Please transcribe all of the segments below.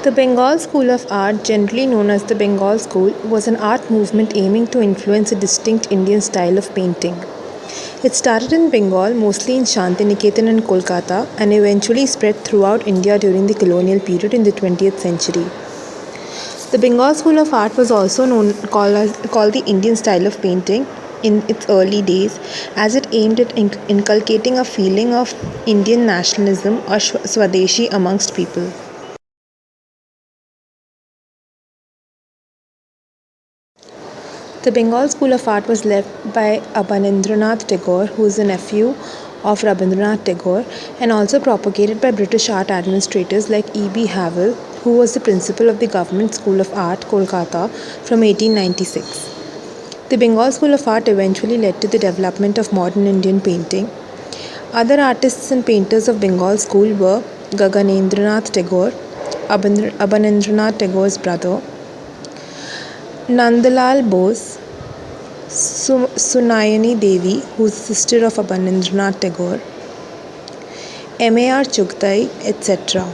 The Bengal School of Art, generally known as the Bengal School, was an art movement aiming to influence a distinct Indian style of painting. It started in Bengal, mostly in Shantiniketan and Kolkata, and eventually spread throughout India during the colonial period in the 20th century. The Bengal School of Art was also called the Indian style of painting in its early days, as it aimed at inculcating a feeling of Indian nationalism or Swadeshi amongst people. The Bengal School of Art was led by Abanindranath Tagore, who is a nephew of Rabindranath Tagore, and also propagated by British art administrators like E.B. Havell, who was the principal of the Government School of Art, Kolkata, from 1896. The Bengal School of Art eventually led to the development of modern Indian painting. Other artists and painters of Bengal School were Gaganendranath Tagore, Abanindranath Tagore's brother, Nandalal Bose, Sunayani Devi, who is the sister of Abanindranath Tagore, M.A.R. Chugtai, etc.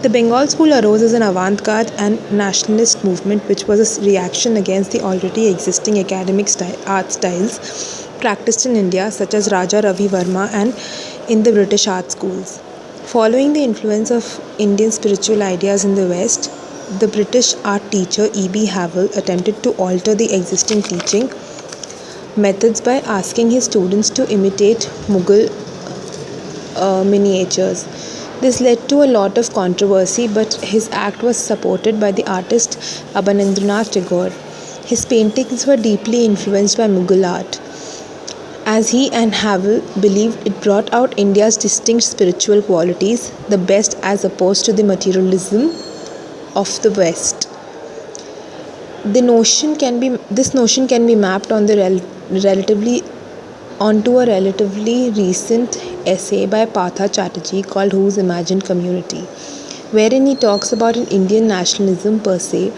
The Bengal School arose as an avant-garde and nationalist movement which was a reaction against the already existing academic art styles practiced in India such as Raja Ravi Verma and in the British art schools. Following the influence of Indian spiritual ideas in the West, the British art teacher E.B. Havell attempted to alter the existing teaching methods by asking his students to imitate Mughal miniatures. This led to a lot of controversy, but his act was supported by the artist Abanindranath Tagore. His paintings were deeply influenced by Mughal art, as he and Havell believed it brought out India's distinct spiritual qualities, the best as opposed to the materialism of the West. This notion can be mapped on the relatively onto a relatively recent essay by Partha Chatterjee called Whose Imagined Community, wherein he talks about an Indian nationalism per se,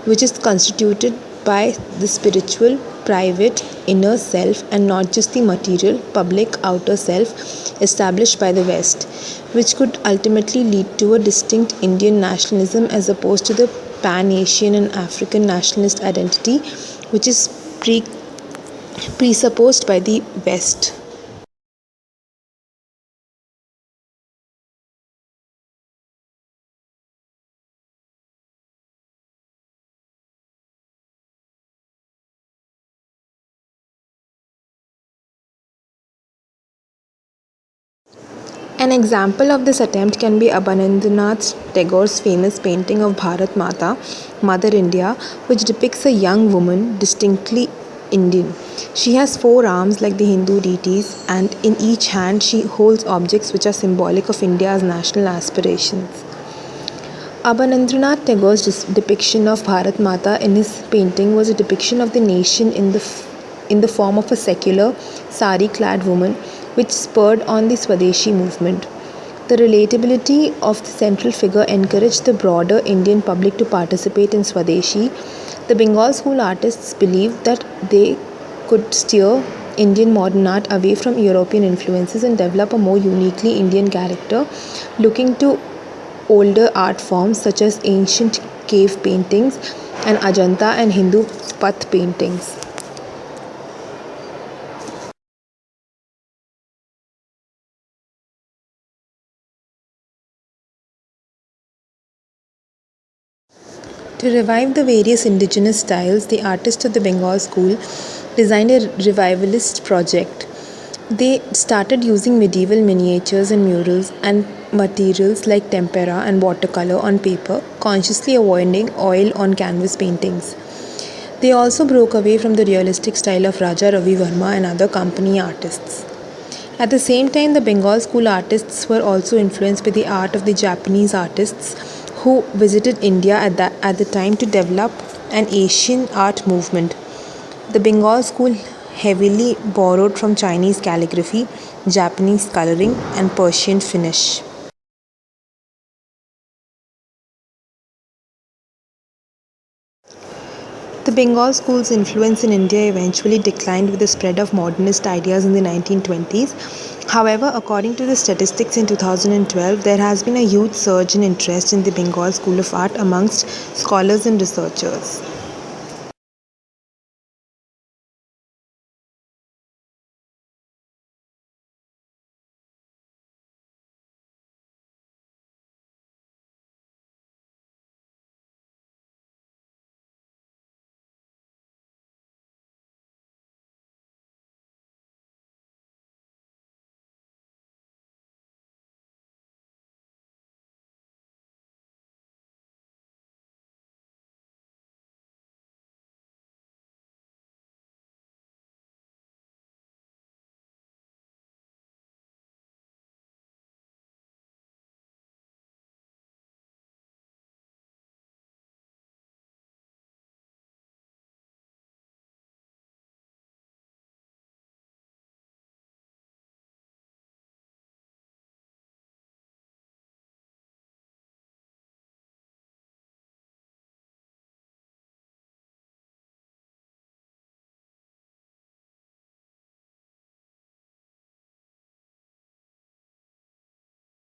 which is constituted by the spiritual, private, inner self and not just the material, public, outer self established by the West, which could ultimately lead to a distinct Indian nationalism as opposed to the Pan-Asian and African nationalist identity, which is presupposed by the West. An example of this attempt can be Abanindranath Tagore's famous painting of Bharat Mata, Mother India, which depicts a young woman distinctly Indian. She has four arms like the Hindu deities, and in each hand she holds objects which are symbolic of India's national aspirations. Abanindranath Tagore's depiction of Bharat Mata in his painting was a depiction of the nation in the form of a secular, sari-clad woman, which spurred on the Swadeshi movement. The relatability of the central figure encouraged the broader Indian public to participate in Swadeshi. The Bengal school artists believed that they could steer Indian modern art away from European influences and develop a more uniquely Indian character, looking to older art forms such as ancient cave paintings and Ajanta and Hindu path paintings. To revive the various indigenous styles, the artists of the Bengal School designed a revivalist project. They started using medieval miniatures and murals and materials like tempera and watercolor on paper, consciously avoiding oil on canvas paintings. They also broke away from the realistic style of Raja Ravi Verma and other company artists. At the same time, the Bengal school artists were also influenced by the art of the Japanese artists who visited India at the time to develop an Asian art movement. The Bengal school heavily borrowed from Chinese calligraphy, Japanese coloring, and Persian finish. The Bengal School's influence in India eventually declined with the spread of modernist ideas in the 1920s. However, according to the statistics in 2012, there has been a huge surge in interest in the Bengal School of Art amongst scholars and researchers.